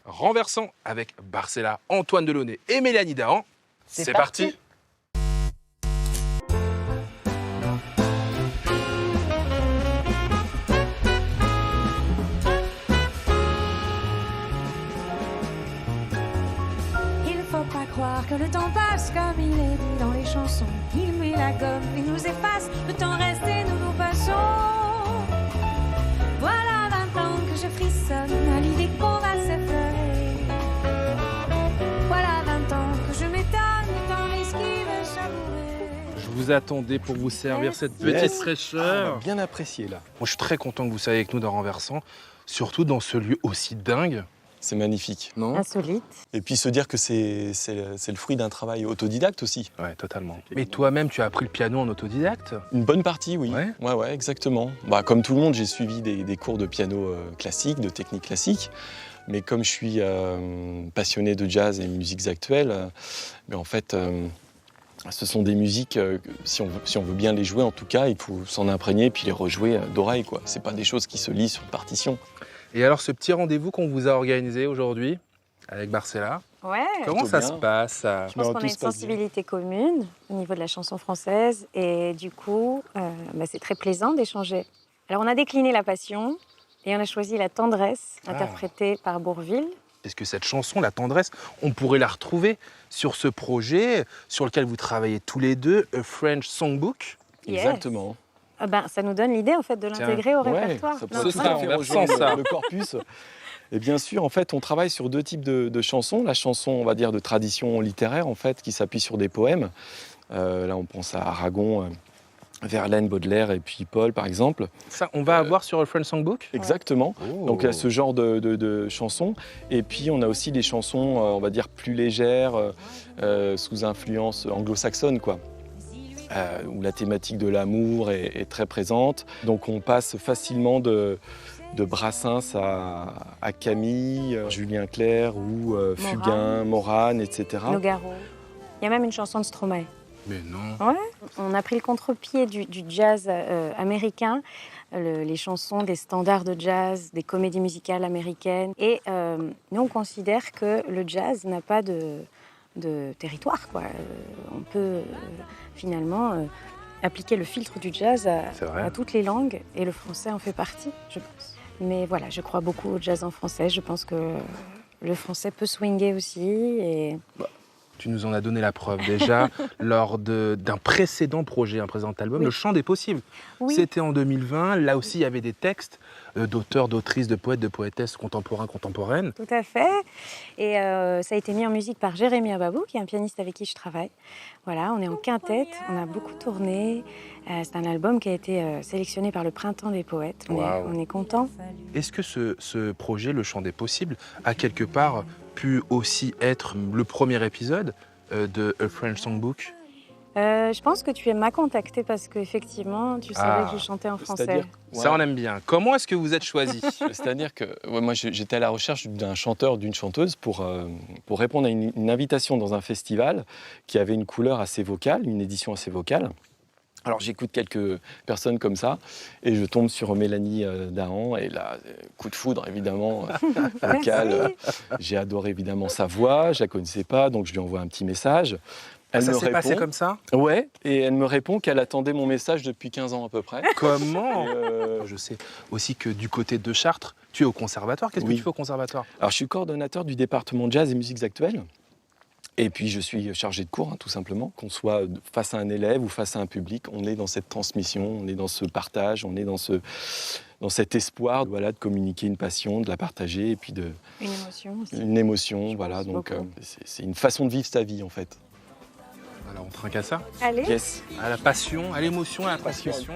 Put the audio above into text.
match renversant avec Barcella, Antoine Delaunay et Mélanie Dahan. C'est parti. Croire que le temps passe comme il est dit dans les chansons. Il met la gomme et nous efface. Le temps reste et nous nous passons. Voilà 20 ans que je frissonne à l'idée qu'on va s'effleurer. Voilà 20 ans que je m'étonne tant esquive savourer. Je vous attendais pour vous servir cette petite fraîcheur. Bien apprécié là. Moi, je suis très content que vous soyez avec nous dans Renversant, surtout dans ce lieu aussi dingue. C'est magnifique, non? Insolite. Et puis se dire que c'est le fruit d'un travail autodidacte aussi. Ouais, totalement. Mais toi-même, tu as appris le piano en autodidacte? Une bonne partie, oui. Ouais, Ouais, exactement. Comme tout le monde, j'ai suivi des cours de piano classique, de technique classique. Mais comme je suis passionné de jazz et musiques actuelles, en fait, ce sont des musiques, si on veut bien les jouer en tout cas, il faut s'en imprégner et puis les rejouer d'oreille, quoi. C'est pas des choses qui se lisent sur partition. Et alors, ce petit rendez-vous qu'on vous a organisé aujourd'hui avec Barcella, Ouais. comment ça se passe? Je pense qu'on a une sensibilité commune au niveau de la chanson française et du coup, c'est très plaisant d'échanger. Alors, on a décliné la passion et on a choisi la tendresse, interprétée par Bourvil. Est-ce que cette chanson, la tendresse, on pourrait la retrouver sur ce projet sur lequel vous travaillez tous les deux, A French Songbook? Exactement. Ça nous donne l'idée en fait de l'intégrer au répertoire. Ça pourrait tout à fait rejoindre le corpus. Et bien sûr, en fait, on travaille sur deux types de chansons. La chanson, on va dire, de tradition littéraire, en fait, qui s'appuie sur des poèmes. Là, on pense à Aragon, Verlaine, Baudelaire et puis Paul, par exemple. Ça, on va avoir sur A French Songbook? Exactement. Oh. Donc, il y a ce genre de chansons. Et puis, on a aussi des chansons, on va dire, plus légères, sous influence anglo-saxonne, quoi. Où la thématique de l'amour est très présente. Donc on passe facilement de Brassens à Camille, Julien Clerc ou Fugain, Morane, etc. Nogaro. Il y a même une chanson de Stromae. Mais non. Ouais. On a pris le contre-pied du jazz américain, les chansons des standards de jazz, des comédies musicales américaines. Et nous, on considère que le jazz n'a pas de territoire, quoi. On peut finalement appliquer le filtre du jazz à toutes les langues et le français en fait partie, je pense. Mais voilà, je crois beaucoup au jazz en français. Je pense que le français peut swinger aussi. Et... Tu nous en as donné la preuve déjà lors d'un précédent projet, un précédent album, Le Chant des Possibles. Oui. C'était en 2020. Là aussi, il y avait des textes d'auteurs, d'autrices, de poètes, de poétesses contemporaines. Tout à fait. Et ça a été mis en musique par Jérémy Ababou, qui est un pianiste avec qui je travaille. Voilà, on est en quintette, on a beaucoup tourné. C'est un album qui a été sélectionné par le Printemps des Poètes. On est content. Est-ce que ce projet, Le Chant des Possibles, a quelque part pu aussi être le premier épisode de A French Songbook? Je pense que tu m'as contacté parce qu'effectivement, tu savais que je chantais en français. Ça, on aime bien. Comment est-ce que vous êtes choisi? C'est-à-dire que moi, j'étais à la recherche d'un chanteur, d'une chanteuse pour répondre à une invitation dans un festival qui avait une couleur assez vocale, une édition assez vocale. Alors j'écoute quelques personnes comme ça et je tombe sur Mélanie Dahan et là, coup de foudre évidemment, vocal. J'ai adoré évidemment sa voix, je la connaissais pas, donc je lui envoie un petit message. Ça s'est passé comme ça? Ouais, et elle me répond qu'elle attendait mon message depuis 15 ans à peu près. Comment? Je sais aussi que du côté de Chartres, tu es au conservatoire. Qu'est-ce que tu fais au conservatoire? Alors je suis coordonnateur du département jazz et musiques actuelles. Et puis je suis chargé de cours, tout simplement. Qu'on soit face à un élève ou face à un public, on est dans cette transmission, on est dans ce partage, on est dans cet espoir de communiquer une passion, de la partager et puis une émotion aussi. Une émotion, voilà. Donc c'est une façon de vivre sa vie en fait. Alors on trinque à ça? Allez. Yes. À la passion, à l'émotion, à la transmission.